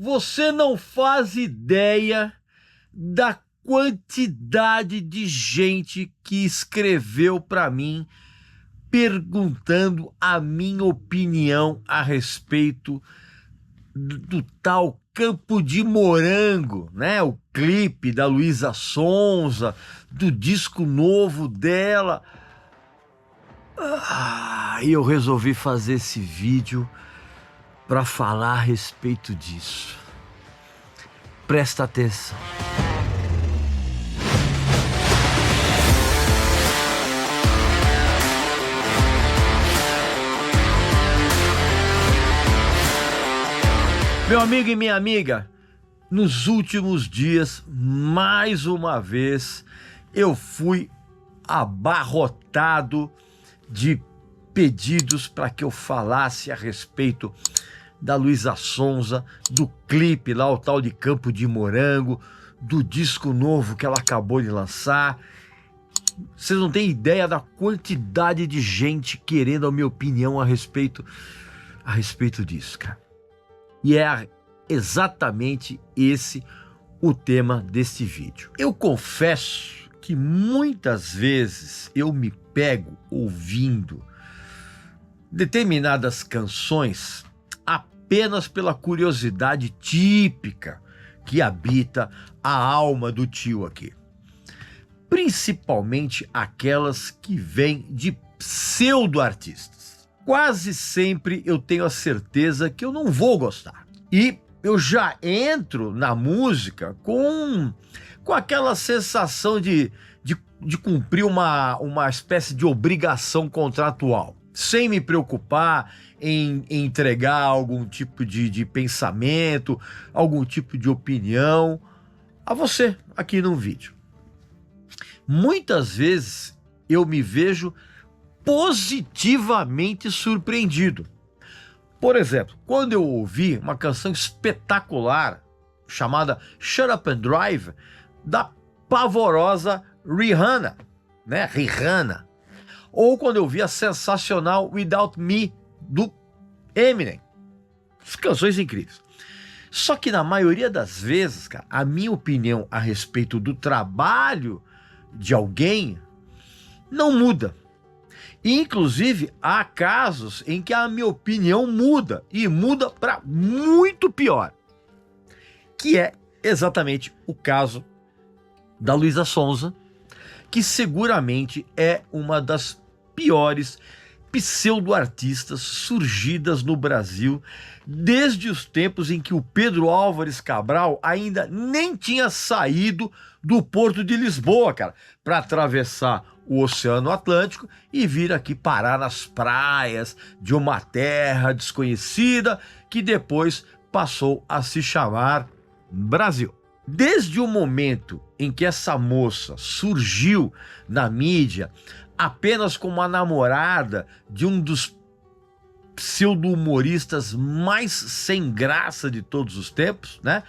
Você não faz ideia da quantidade de gente que escreveu para mim perguntando a minha opinião a respeito do tal Campo de Morango, né? O clipe da Luísa Sonza, do disco novo dela. E eu resolvi fazer esse vídeo para falar a respeito disso. Presta atenção. Meu amigo e minha amiga, nos últimos dias, mais uma vez, eu fui abarrotado de pedidos para que eu falasse a respeito da Luísa Sonza, do clipe lá, o tal de Campo de Morango, do disco novo que ela acabou de lançar. Vocês não têm ideia da quantidade de gente querendo a minha opinião a respeito disso, cara. E é exatamente esse o tema deste vídeo. Eu confesso que muitas vezes eu me pego ouvindo determinadas canções apenas pela curiosidade típica que habita a alma do tio aqui. Principalmente aquelas que vêm de pseudo-artistas. Quase sempre eu tenho a certeza que eu não vou gostar. E eu já entro na música com aquela sensação de cumprir uma espécie de obrigação contratual, sem me preocupar em entregar algum tipo de pensamento, algum tipo de opinião a você aqui no vídeo. Muitas vezes eu me vejo positivamente surpreendido. Por exemplo, quando eu ouvi uma canção espetacular chamada Shut Up and Drive, da pavorosa Rihanna, né? Rihanna. Ou quando eu vi a sensacional Without Me, do Eminem. As canções incríveis. Só que na maioria das vezes, cara, a minha opinião a respeito do trabalho de alguém não muda. Inclusive, há casos em que a minha opinião muda, e muda para muito pior, que é exatamente o caso da Luísa Sonza, que seguramente é uma das piores pseudo-artistas surgidas no Brasil desde os tempos em que o Pedro Álvares Cabral ainda nem tinha saído do Porto de Lisboa, cara, para atravessar o Oceano Atlântico e vir aqui parar nas praias de uma terra desconhecida que depois passou a se chamar Brasil. Desde o momento em que essa moça surgiu na mídia apenas como a namorada de um dos pseudo-humoristas mais sem graça de todos os tempos, né?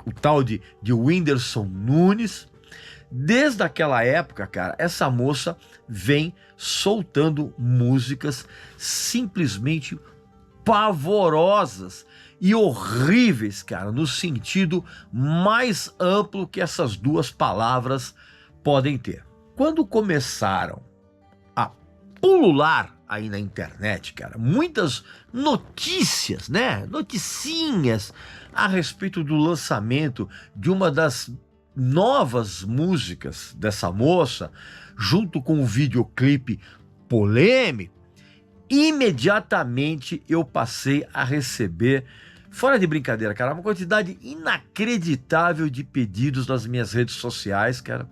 O tal de Whindersson Nunes. Desde aquela época, cara, essa moça vem soltando músicas simplesmente pavorosas e horríveis, cara, no sentido mais amplo que essas duas palavras podem ter. Quando começaram a pulular aí na internet, cara, muitas notícias, né, noticinhas a respeito do lançamento de uma das novas músicas dessa moça, junto com um videoclipe polêmico, imediatamente eu passei a receber, fora de brincadeira, cara, uma quantidade inacreditável de pedidos nas minhas redes sociais, cara,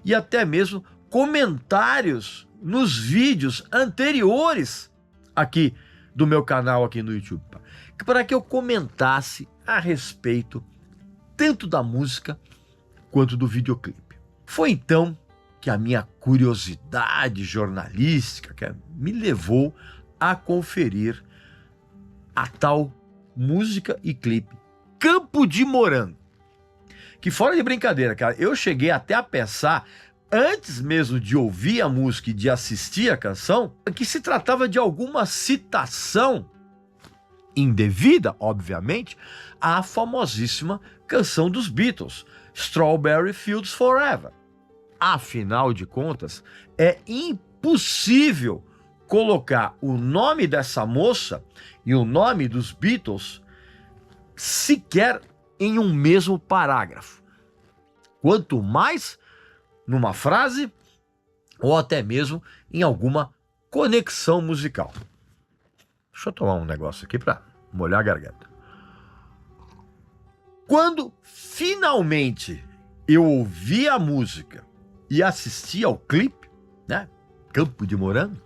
e até mesmo comentários nos vídeos anteriores aqui do meu canal aqui no YouTube, para que eu comentasse a respeito tanto da música quanto do videoclipe. Foi então que a minha curiosidade jornalística me levou a conferir a tal música e clipe Campo de Morango, que fora de brincadeira, cara, eu cheguei até a pensar, antes mesmo de ouvir a música e de assistir a canção, que se tratava de alguma citação indevida, obviamente, à famosíssima canção dos Beatles, Strawberry Fields Forever. Afinal de contas, é impossível colocar o nome dessa moça e o nome dos Beatles sequer em um mesmo parágrafo. Quanto mais numa frase ou até mesmo em alguma conexão musical. Deixa eu tomar um negócio aqui para molhar a garganta. Quando finalmente eu ouvi a música e assisti ao clipe, né? Campo de Morango,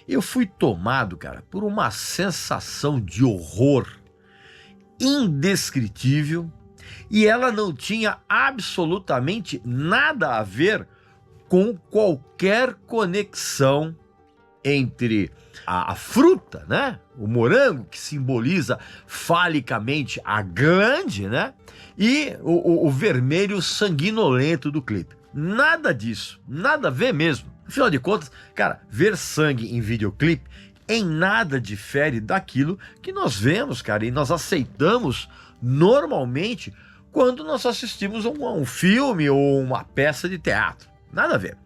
eu fui tomado, cara, por uma sensação de horror indescritível, e ela não tinha absolutamente nada a ver com qualquer conexão entre a fruta, né? O morango, que simboliza falicamente a glande, né? E o vermelho sanguinolento do clipe. Nada disso, nada a ver mesmo. Afinal de contas, cara, ver sangue em videoclipe em nada difere daquilo que nós vemos, cara, e nós aceitamos normalmente quando nós assistimos a um filme ou uma peça de teatro. Nada a ver.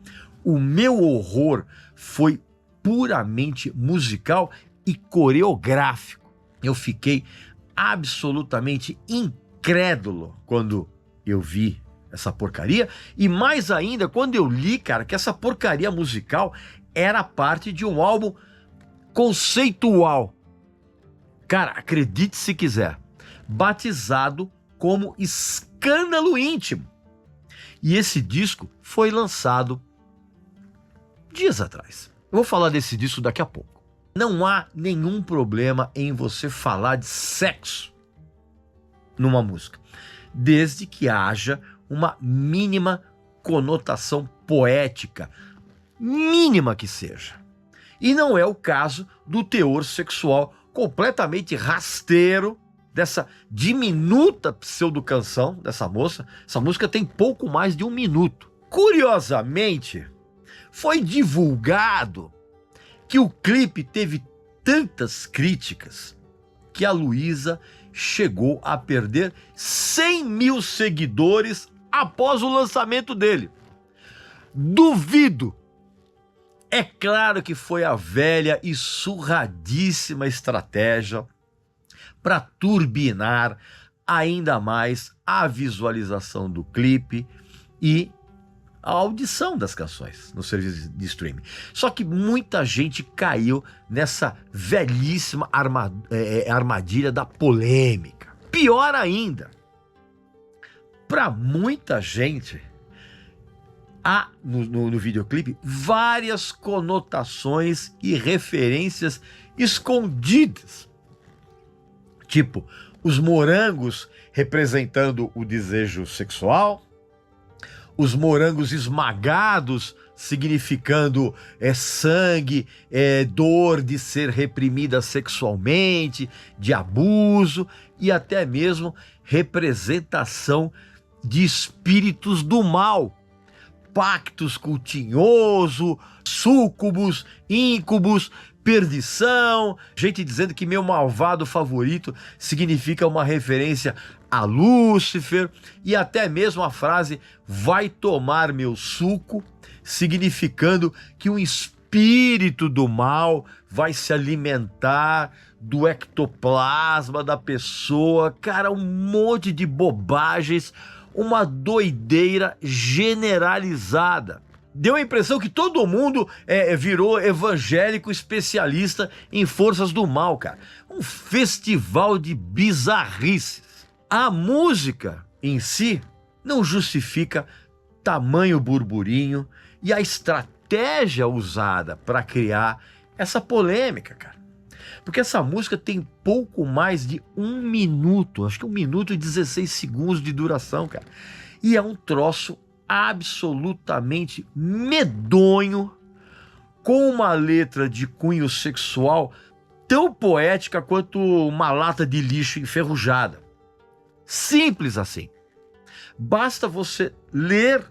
O meu horror foi puramente musical e coreográfico. Eu fiquei absolutamente incrédulo quando eu vi essa porcaria, e mais ainda quando eu li, cara, que essa porcaria musical era parte de um álbum conceitual. Cara, acredite se quiser, batizado como Escândalo Íntimo. E esse disco foi lançado dias atrás. Eu vou falar desse disco daqui a pouco. Não há nenhum problema em você falar de sexo numa música, desde que haja uma mínima conotação poética, mínima que seja. E não é o caso do teor sexual completamente rasteiro dessa diminuta pseudo-canção dessa moça. Essa música tem pouco mais de 1 minuto. Curiosamente, foi divulgado que o clipe teve tantas críticas que a Luísa chegou a perder 100 mil seguidores após o lançamento dele. Duvido! É claro que foi a velha e surradíssima estratégia para turbinar ainda mais a visualização do clipe e a audição das canções no serviço de streaming. Só que muita gente caiu nessa velhíssima armadilha da polêmica. Pior ainda, para muita gente, há no videoclipe várias conotações e referências escondidas. Tipo, os morangos representando o desejo sexual, os morangos esmagados significando sangue, dor de ser reprimida sexualmente, de abuso e até mesmo representação de espíritos do mal, pactos com o tinhoso, súcubos, íncubos, perdição, gente dizendo que meu malvado favorito significa uma referência a Lúcifer, e até mesmo a frase vai tomar meu suco, significando que um espírito do mal vai se alimentar do ectoplasma da pessoa. Cara, um monte de bobagens, uma doideira generalizada. Deu a impressão que todo mundo virou evangélico especialista em forças do mal, cara. Um festival de bizarrices. A música em si não justifica tamanho burburinho e a estratégia usada para criar essa polêmica, cara. Porque essa música tem pouco mais de 1 minuto, acho que 1 minuto e 16 segundos de duração, cara. E é um troço absolutamente medonho, com uma letra de cunho sexual tão poética quanto uma lata de lixo enferrujada. Simples assim. Basta você ler,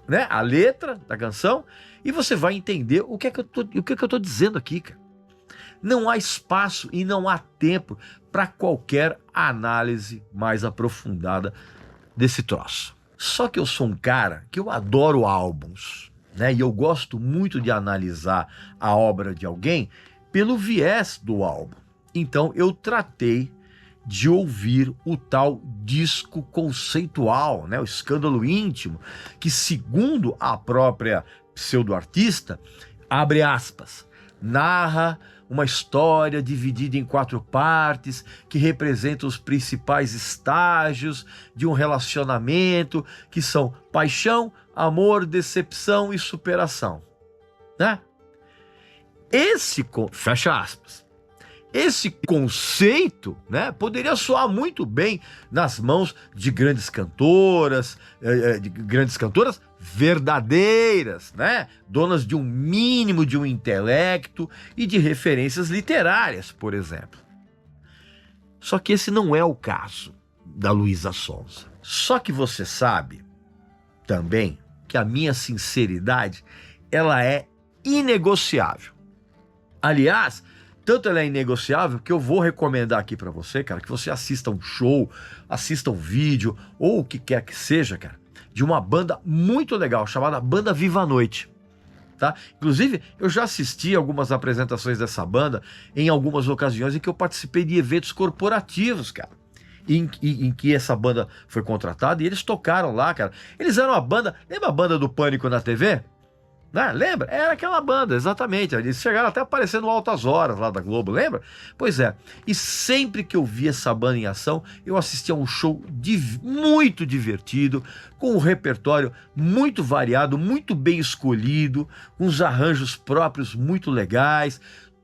né, a letra da canção e você vai entender o que é que eu tô dizendo aqui, cara. não há espaço e não há tempo para qualquer análise mais aprofundada desse troço. Só que eu sou um cara que eu adoro álbuns, né? E eu gosto muito de analisar a obra de alguém pelo viés do álbum. Então eu tratei de ouvir o tal disco conceitual, né? O Escândalo Íntimo, que segundo a própria pseudo-artista, abre aspas, narra uma história dividida em 4 partes que representa os principais estágios de um relacionamento, que são paixão, amor, decepção e superação, né? Fecha aspas. Esse conceito, né, poderia soar muito bem nas mãos de grandes cantoras verdadeiras, né, donas de um mínimo de um intelecto e de referências literárias, por exemplo. Só que esse não é o caso da Luísa Sonza. Só que você sabe também que a minha sinceridade, ela é inegociável. Aliás, tanto ela é inegociável que eu vou recomendar aqui pra você, cara, que você assista um show, assista um vídeo, ou o que quer que seja, cara, de uma banda muito legal, chamada Banda Viva a Noite, tá? Inclusive, eu já assisti algumas apresentações dessa banda em algumas ocasiões em que eu participei de eventos corporativos, cara, em que essa banda foi contratada e eles tocaram lá, cara. Eles eram a banda, lembra a banda do Pânico na TV? Né? Lembra? Era aquela banda, exatamente. Eles chegaram até aparecendo Altas Horas lá da Globo, lembra? Pois é. E sempre que eu vi essa banda em ação, eu assistia a um show muito divertido, com um repertório muito variado, muito bem escolhido, uns arranjos próprios muito legais,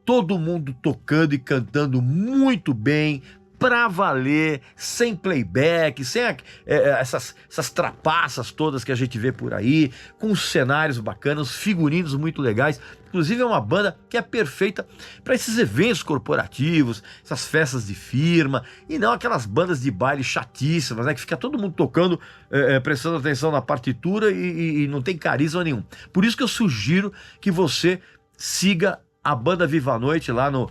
todo mundo tocando e cantando muito bem, pra valer, sem playback, sem essas trapaças todas que a gente vê por aí, com cenários bacanas, figurinos muito legais. Inclusive é uma banda que é perfeita para esses eventos corporativos, essas festas de firma, e não aquelas bandas de baile chatíssimas, né, que fica todo mundo tocando, prestando atenção na partitura e não tem carisma nenhum. Por isso que eu sugiro que você siga a Banda Viva a Noite lá no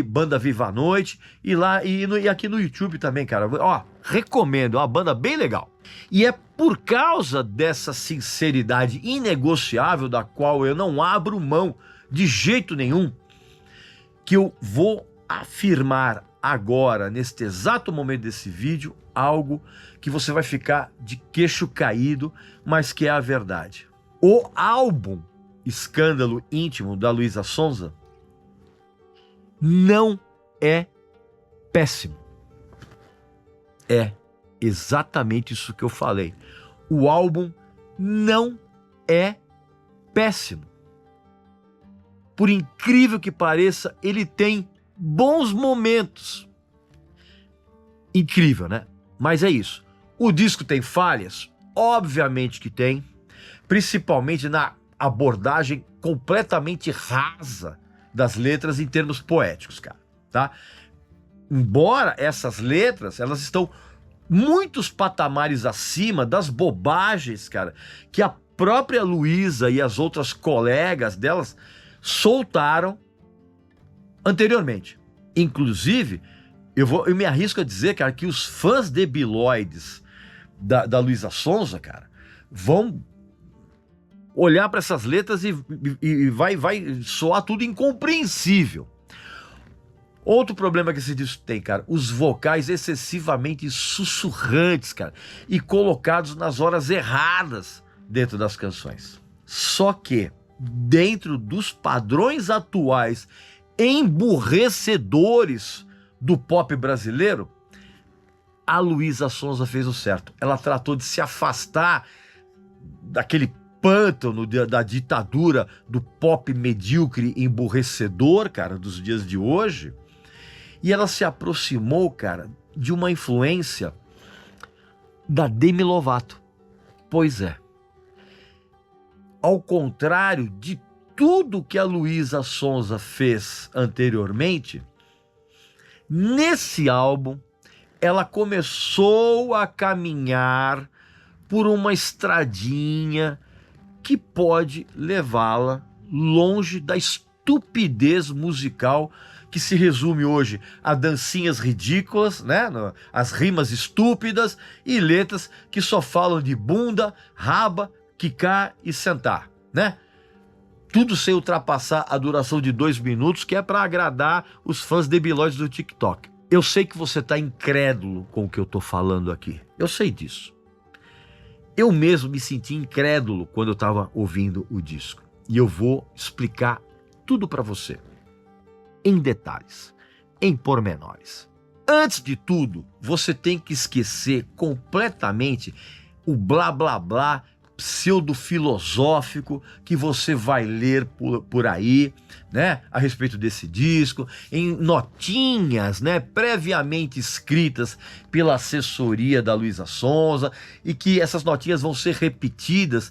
@Banda Viva a Noite e aqui no YouTube também, cara. Ó, recomendo, é uma banda bem legal. E é por causa dessa sinceridade inegociável, da qual eu não abro mão de jeito nenhum, que eu vou afirmar agora, neste exato momento desse vídeo, algo que você vai ficar de queixo caído, mas que é a verdade. O álbum Escândalo Íntimo da Luísa Sonza não é péssimo. É exatamente isso que eu falei. O álbum não é péssimo. Por incrível que pareça, ele tem bons momentos. Incrível, né? Mas é isso. O disco tem falhas? Obviamente que tem. Principalmente na abordagem completamente rasa das letras em termos poéticos, cara, tá? Embora essas letras, elas estão muitos patamares acima das bobagens, cara, que a própria Luísa e as outras colegas delas soltaram anteriormente. Inclusive, eu me arrisco a dizer, cara, que os fãs debilóides da Luísa Sonza, cara, vão olhar para essas letras e vai soar tudo incompreensível. Outro problema que esse disco tem, cara, os vocais excessivamente sussurrantes, cara, e colocados nas horas erradas dentro das canções. Só que, dentro dos padrões atuais emburrecedores do pop brasileiro, a Luísa Sonza fez o certo. Ela tratou de se afastar daquele pântano da ditadura do pop medíocre emburrecedor, cara, dos dias de hoje, e ela se aproximou, cara, de uma influência da Demi Lovato. Pois é. Ao contrário de tudo que a Luísa Sonza fez anteriormente, nesse álbum ela começou a caminhar por uma estradinha que pode levá-la longe da estupidez musical que se resume hoje a dancinhas ridículas, né? As rimas estúpidas e letras que só falam de bunda, raba, quicar e sentar, né? Tudo sem ultrapassar a duração de 2 minutos, que é para agradar os fãs debilóides do TikTok. Eu sei que você está incrédulo com o que eu estou falando aqui. Eu sei disso. Eu mesmo me senti incrédulo quando eu estava ouvindo o disco. E eu vou explicar tudo para você, em detalhes, em pormenores. Antes de tudo, você tem que esquecer completamente o blá blá blá pseudo-filosófico que você vai ler por aí, né, a respeito desse disco, em notinhas, né, previamente escritas pela assessoria da Luísa Sonza, e que essas notinhas vão ser repetidas,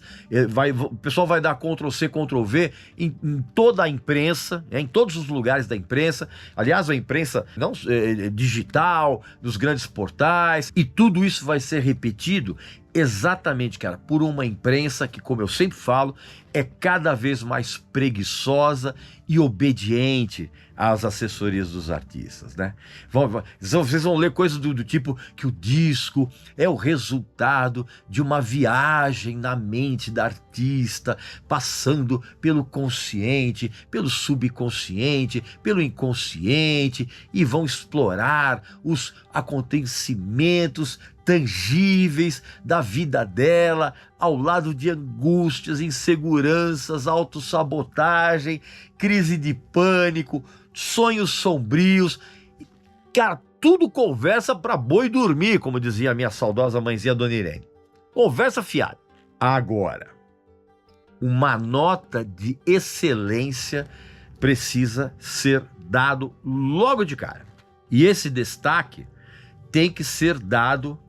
o pessoal vai dar Ctrl+C, Ctrl+V em toda a imprensa, em todos os lugares da imprensa, aliás, a imprensa não digital, dos grandes portais, e tudo isso vai ser repetido exatamente, cara, por uma imprensa que, como eu sempre falo, é cada vez mais preguiçosa e obediente às assessorias dos artistas, né? Vocês vão ler coisas do tipo que o disco é o resultado de uma viagem na mente da artista, passando pelo consciente, pelo subconsciente, pelo inconsciente, e vão explorar os acontecimentos tangíveis da vida dela, ao lado de angústias, inseguranças, autossabotagem, crise de pânico, sonhos sombrios. Cara, tudo conversa para boi dormir, como dizia a minha saudosa mãezinha Dona Irene. Conversa fiada. Agora, uma nota de excelência precisa ser dado logo de cara. E esse destaque tem que ser dado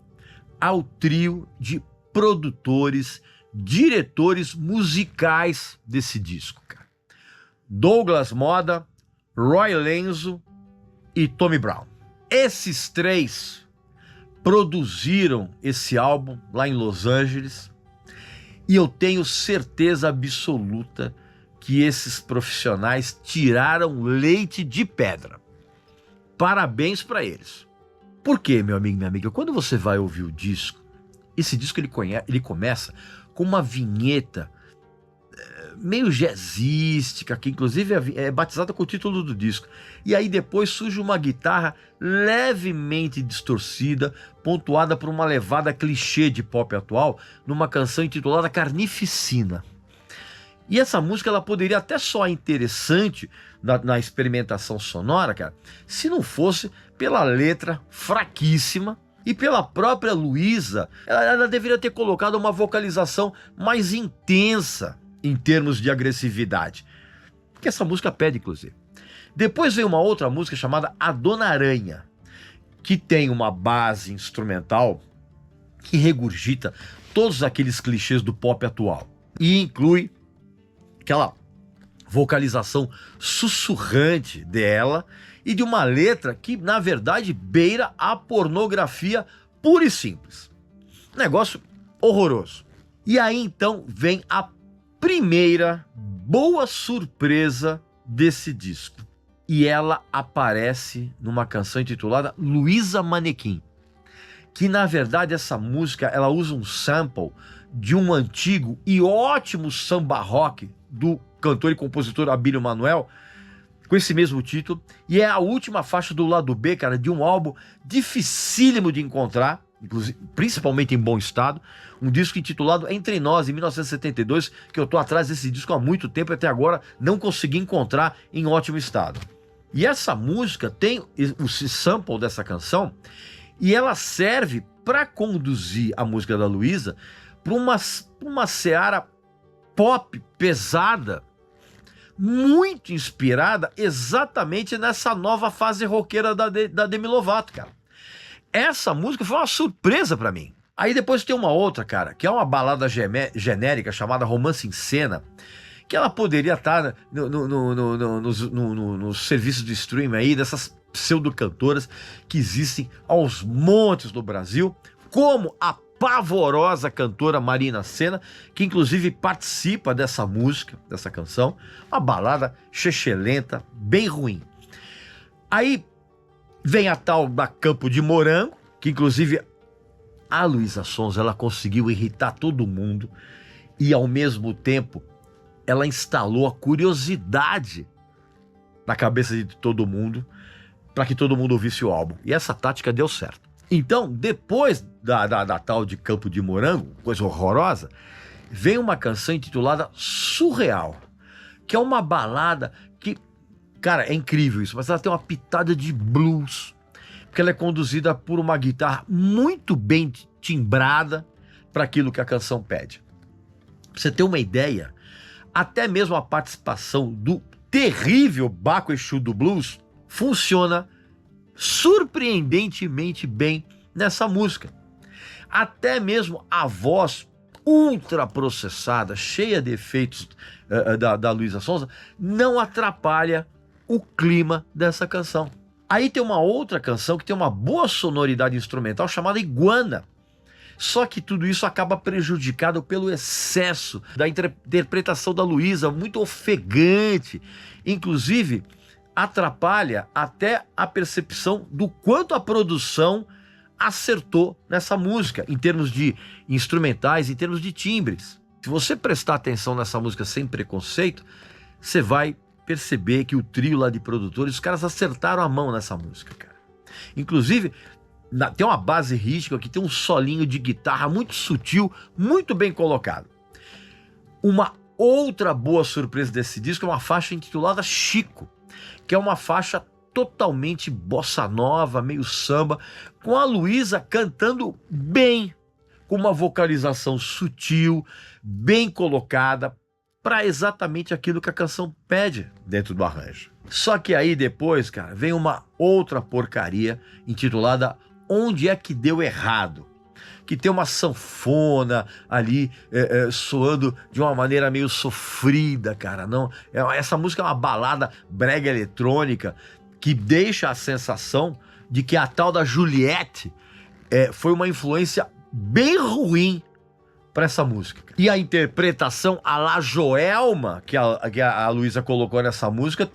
ao trio de produtores, diretores musicais desse disco, cara. Douglas Moda, Roy Lenzo e Tommy Brown. Esses 3 produziram esse álbum lá em Los Angeles, e eu tenho certeza absoluta que esses profissionais tiraram leite de pedra. Parabéns para eles. Por quê, meu amigo e minha amiga? Quando você vai ouvir o disco, esse disco ele começa com uma vinheta meio jazzística, que inclusive é batizada com o título do disco. E aí depois surge uma guitarra levemente distorcida, pontuada por uma levada clichê de pop atual, numa canção intitulada Carnificina. E essa música ela poderia até soar interessante na experimentação sonora, cara, se não fosse pela letra fraquíssima e pela própria Luísa. Ela deveria ter colocado uma vocalização mais intensa em termos de agressividade, que essa música pede, inclusive. Depois vem uma outra música chamada A Dona Aranha, que tem uma base instrumental que regurgita todos aqueles clichês do pop atual e inclui aquela vocalização sussurrante dela e de uma letra que, na verdade, beira a pornografia pura e simples. Negócio horroroso. E aí, então, vem a primeira boa surpresa desse disco. E ela aparece numa canção intitulada Luísa Manequim, que, na verdade, essa música ela usa um sample de um antigo e ótimo samba rock do cantor e compositor Abílio Manuel, com esse mesmo título, e é a última faixa do lado B, cara, de um álbum dificílimo de encontrar, inclusive, principalmente em bom estado, um disco intitulado Entre Nós, em 1972, que eu tô atrás desse disco há muito tempo e até agora não consegui encontrar em ótimo estado. E essa música tem o sample dessa canção, e ela serve para conduzir a música da Luísa para uma seara pop pesada, muito inspirada exatamente nessa nova fase roqueira da Demi Lovato, cara. Essa música foi uma surpresa pra mim. Aí depois tem uma outra, cara, que é uma balada genérica chamada Romance em Cena, que ela poderia estar nos serviços de streaming aí, dessas pseudo-cantoras que existem aos montes no Brasil, como a pavorosa cantora Marina Sena, que inclusive participa dessa música, dessa canção, uma balada chechelenta, bem ruim. Aí vem a tal da Campo de Morango, que inclusive a Luísa Sonza, ela conseguiu irritar todo mundo e ao mesmo tempo ela instalou a curiosidade na cabeça de todo mundo para que todo mundo ouvisse o álbum. E essa tática deu certo. Então, depois da tal de Campo de Morango, coisa horrorosa, vem uma canção intitulada Surreal, que é uma balada que, cara, é incrível isso, mas ela tem uma pitada de blues, porque ela é conduzida por uma guitarra muito bem timbrada para aquilo que a canção pede. Pra você ter uma ideia, até mesmo a participação do terrível Baco Exu do Blues funciona surpreendentemente bem nessa música. Até mesmo a voz ultra processada, cheia de efeitos da Luísa Sonza, não atrapalha o clima dessa canção. Aí tem uma outra canção que tem uma boa sonoridade instrumental chamada Iguana. Só que tudo isso acaba prejudicado pelo excesso da interpretação da Luísa, muito ofegante. Inclusive, atrapalha até a percepção do quanto a produção acertou nessa música, em termos de instrumentais, em termos de timbres. Se você prestar atenção nessa música sem preconceito, você vai perceber que o trio lá de produtores, os caras acertaram a mão nessa música, cara. Inclusive, tem uma base rítmica que tem um solinho de guitarra muito sutil, muito bem colocado. Uma outra boa surpresa desse disco é uma faixa intitulada Chico, que é uma faixa totalmente bossa nova, meio samba, com a Luísa cantando bem, com uma vocalização sutil, bem colocada, para exatamente aquilo que a canção pede dentro do arranjo. Só que aí depois, cara, vem uma outra porcaria intitulada Onde é que deu errado? Que tem uma sanfona ali soando de uma maneira meio sofrida, cara. Não, essa música é uma balada brega eletrônica que deixa a sensação de que a tal da Juliette foi uma influência bem ruim para essa música. E a interpretação à la Joelma que a Luísa colocou nessa música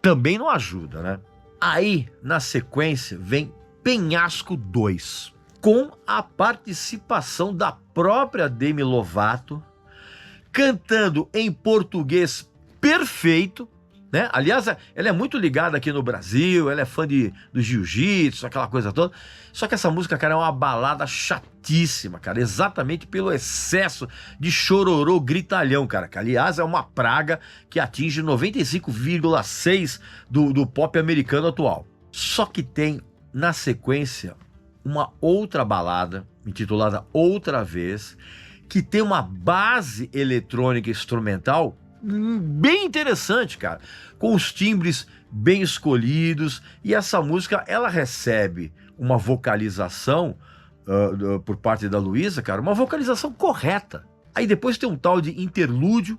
também não ajuda, né? Aí, na sequência, vem Penhasco 2, com a participação da própria Demi Lovato, cantando em português perfeito, né? Aliás, ela é muito ligada aqui no Brasil, ela é fã do jiu-jitsu, aquela coisa toda. Só que essa música, cara, é uma balada chatíssima, cara, exatamente pelo excesso de chororô gritalhão, cara, que aliás é uma praga que atinge 95,6% do pop americano atual. Só que tem, na sequência, uma outra balada, intitulada Outra Vez, que tem uma base eletrônica instrumental bem interessante, cara, com os timbres bem escolhidos, e essa música, ela recebe uma vocalização por parte da Luísa, cara, uma vocalização correta. Aí depois tem um tal de interlúdio,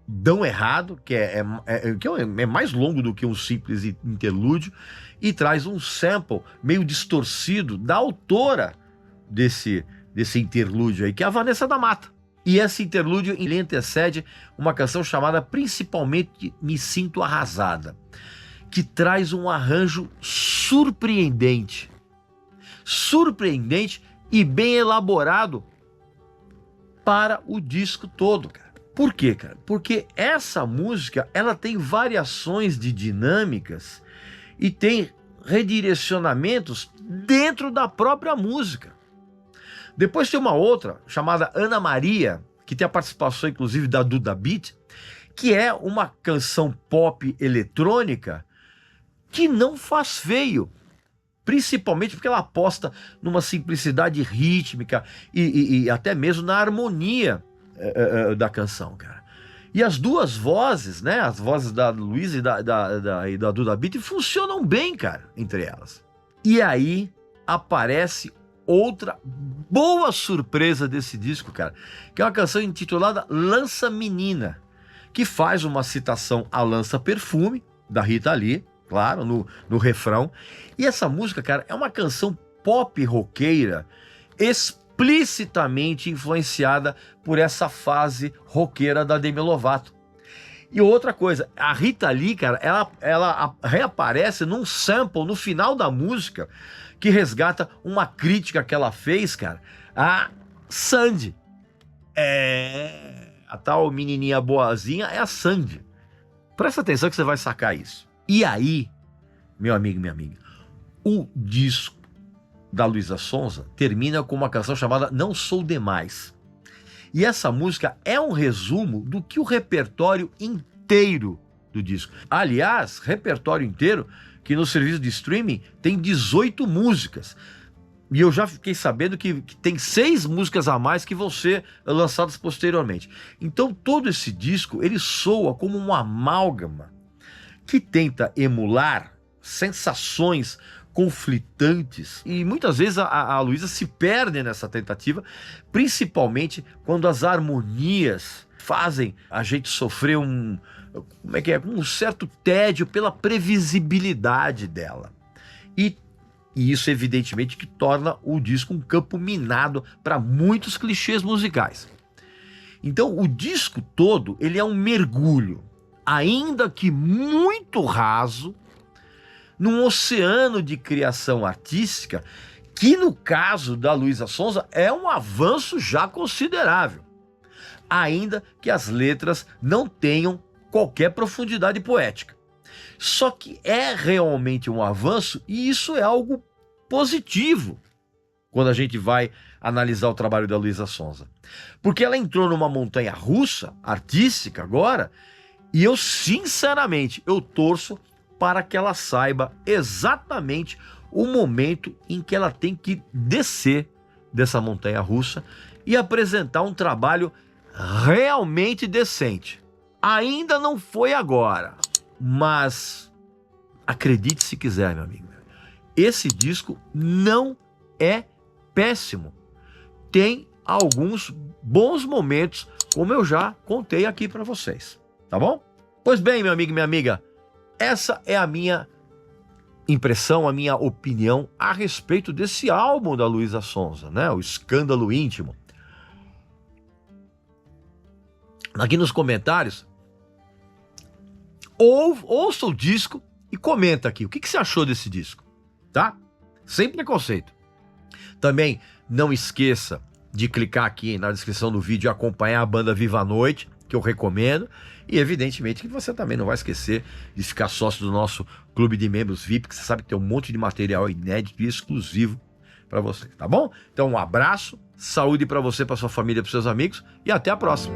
Dão Errado, que é mais longo do que um simples interlúdio, e traz um sample meio distorcido da autora desse interlúdio aí, que é a Vanessa da Mata. E esse interlúdio ele antecede uma canção chamada Principalmente Me Sinto Arrasada, que traz um arranjo surpreendente e bem elaborado para o disco todo, cara. Por quê, cara? Porque essa música, ela tem variações de dinâmicas e tem redirecionamentos dentro da própria música. Depois tem uma outra, chamada Ana Maria, que tem a participação, inclusive, da Duda Beat, que é uma canção pop eletrônica que não faz feio, principalmente porque ela aposta numa simplicidade rítmica e até mesmo na harmonia da canção, cara. E as duas vozes, né, as vozes da Luísa e da Duda Beat funcionam bem, cara, entre elas. E aí aparece outra boa surpresa desse disco, cara, que é uma canção intitulada Lança Menina, que faz uma citação a Lança Perfume, da Rita Lee, claro, no refrão. E essa música, cara, é uma canção pop roqueira explicitamente influenciada por essa fase roqueira da Demi Lovato. E outra coisa, a Rita Lee, cara, ela reaparece num sample no final da música que resgata uma crítica que ela fez, cara, a Sandy. A tal menininha boazinha é a Sandy. Presta atenção que você vai sacar isso. E aí, meu amigo e minha amiga, o disco da Luísa Sonza termina com uma canção chamada Não Sou Demais. E essa música é um resumo do que o repertório inteiro do disco. Aliás, repertório inteiro que no serviço de streaming tem 18 músicas. E eu já fiquei sabendo que tem 6 músicas a mais que vão ser lançadas posteriormente. Então todo esse disco, ele soa como uma amálgama que tenta emular sensações conflitantes, e muitas vezes a Luísa se perde nessa tentativa, principalmente quando as harmonias fazem a gente sofrer um certo tédio pela previsibilidade dela. E isso evidentemente que torna o disco um campo minado para muitos clichês musicais. Então o disco todo, ele é um mergulho, ainda que muito raso, num oceano de criação artística que, no caso da Luísa Sonza, é um avanço já considerável, ainda que as letras não tenham qualquer profundidade poética. Só que é realmente um avanço, e isso é algo positivo quando a gente vai analisar o trabalho da Luísa Sonza. Porque ela entrou numa montanha russa artística agora, e eu, sinceramente, eu torço para que ela saiba exatamente o momento em que ela tem que descer dessa montanha russa e apresentar um trabalho realmente decente. Ainda não foi agora, mas acredite se quiser, meu amigo. Esse disco não é péssimo. Tem alguns bons momentos, como eu já contei aqui para vocês, tá bom? Pois bem, meu amigo e minha amiga, essa é a minha impressão, a minha opinião a respeito desse álbum da Luísa Sonza, né? O Escândalo Íntimo. Aqui nos comentários, ouça o disco e comenta aqui o que você achou desse disco, tá? Sem preconceito. Também não esqueça de clicar aqui na descrição do vídeo e acompanhar a banda Viva a Noite, que eu recomendo, e evidentemente que você também não vai esquecer de ficar sócio do nosso clube de membros VIP, que você sabe que tem um monte de material inédito e exclusivo para você, tá bom? Então um abraço, saúde para você, para sua família, para seus amigos, e até a próxima.